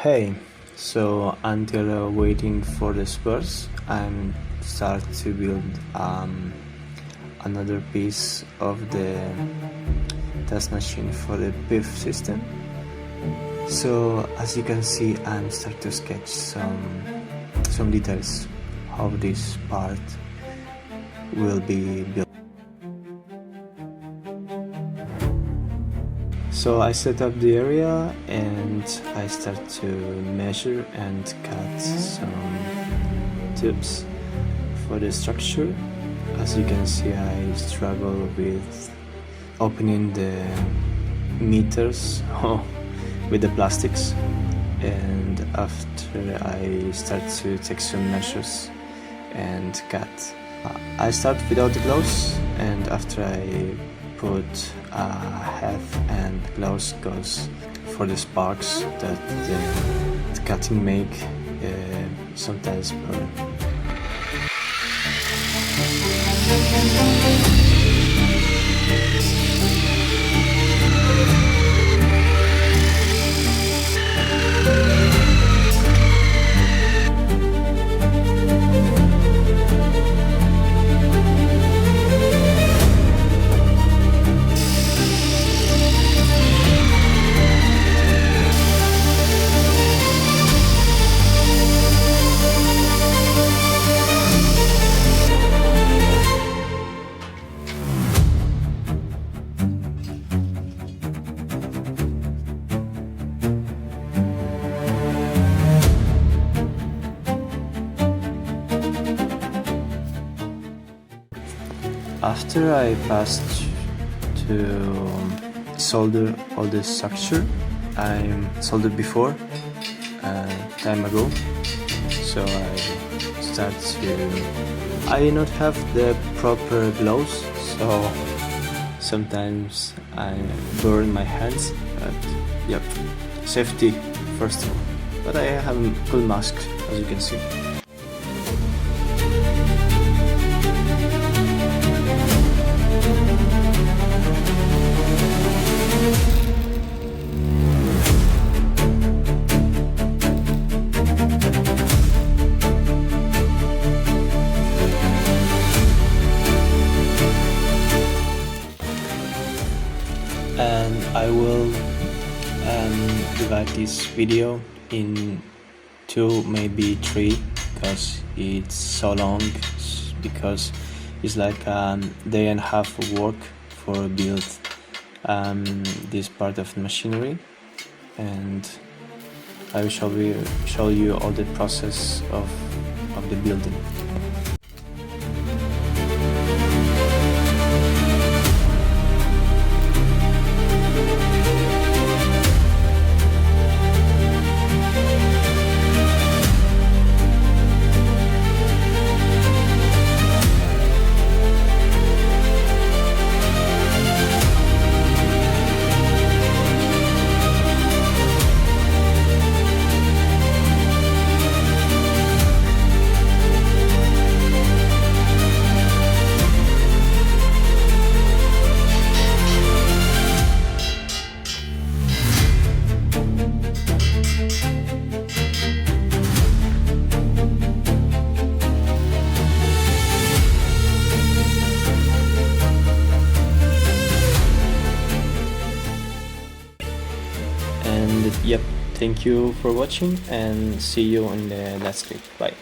Hey, so until waiting for the spurs, I'm start to build another piece of the test machine for the PIF system. So as you can see, I'm start to sketch some details how this part will be built. So I set up the area and I start to measure and cut some tubes for the structure. As you can see, I struggle with opening the meters with the plastics, and after I start to take some measures and cut. I start without the gloves, and after I put a hat and gloves goes for the sparks that the cutting make sometimes burn. After I passed to solder all the structure, I soldered before time ago, so I start to. I do not have the proper gloves, so sometimes I burn my hands. But yep, safety first of all. But I have a good mask, as you can see. And I will divide this video in 2, maybe 3, because it's so long, because it's like day and a half of work for build this part of the machinery, and I will show you all the process of the building. And yep, thank you for watching, and see you in the next clip. Bye.